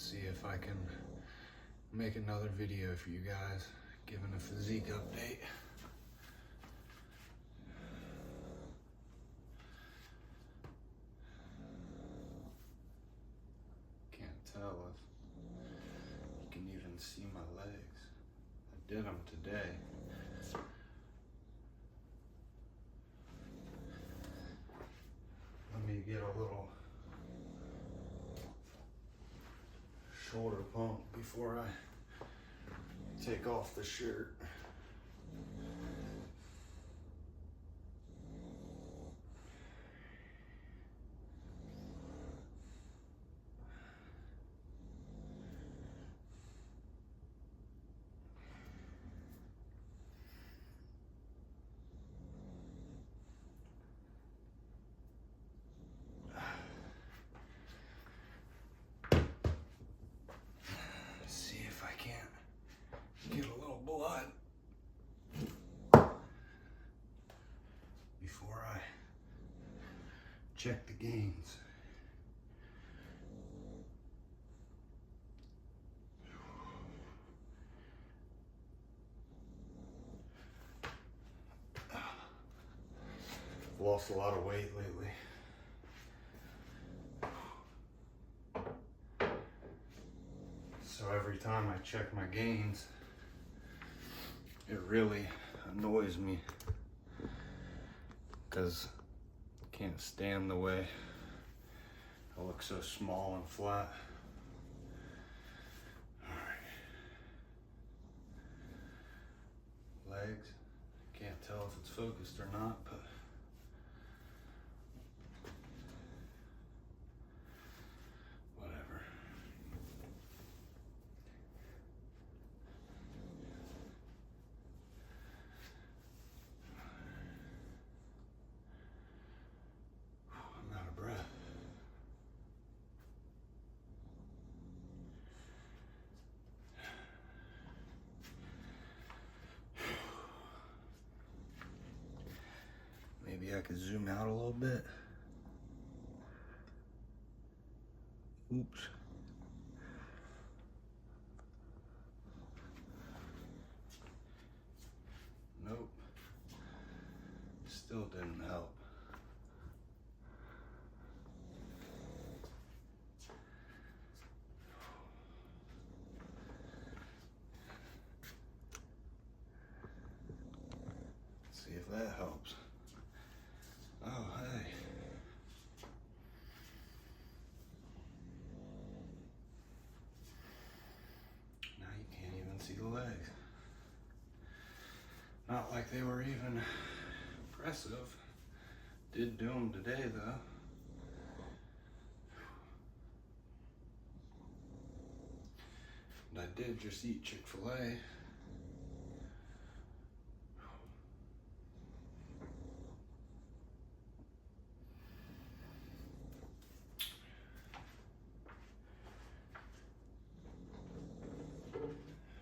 see if I can make another video for you guys, giving a physique update. Can't tell if you can even see my legs. I did them today. Let me get a little shoulder pump before I take off the shirt. See if I can't get a little blood before I check the gains. I've lost a lot of weight lately. So every time I check my gains, it really annoys me because I can't stand the way I look so small and flat. All right. Legs, can't tell if it's focused or not, but whatever. I'm out of breath. Maybe I could zoom out a little bit. Oops. Nope. Still didn't help. See if that helps. Oh, hey. Now you can't even see the legs. Not like they were even impressive. Did do them today though. And I did just eat Chick-fil-A.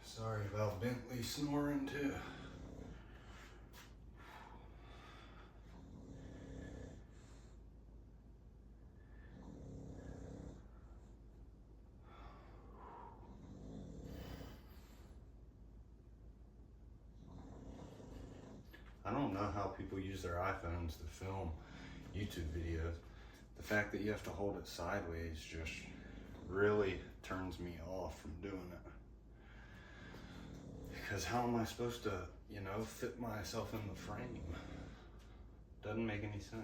Sorry about Bentley snoring too. I don't know how people use their iPhones to film YouTube videos. The fact that you have to hold it sideways just really turns me off from doing it. Because how am I supposed to, fit myself in the frame? Doesn't make any sense.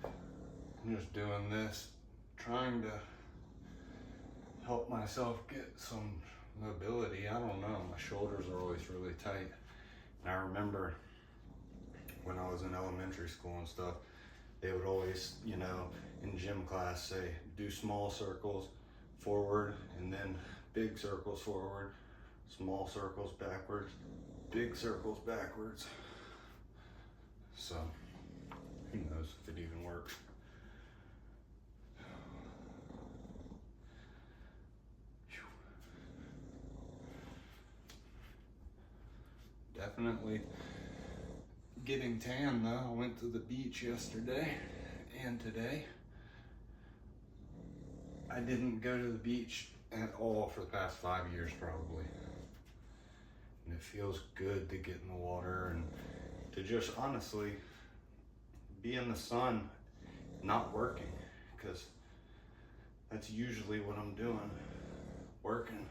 I'm just doing this, trying to help myself get some mobility. I don't know, my shoulders are always really tight. And I remember when I was in elementary school and stuff, they would always, in gym class say, do small circles forward and then big circles forward, small circles backwards, big circles backwards. So, who knows if it even works. Definitely getting tan though. I went to the beach yesterday and today. I didn't go to the beach at all for the past 5 years probably. And it feels good to get in the water and to just honestly be in the sun, not working, because that's usually what I'm doing, working.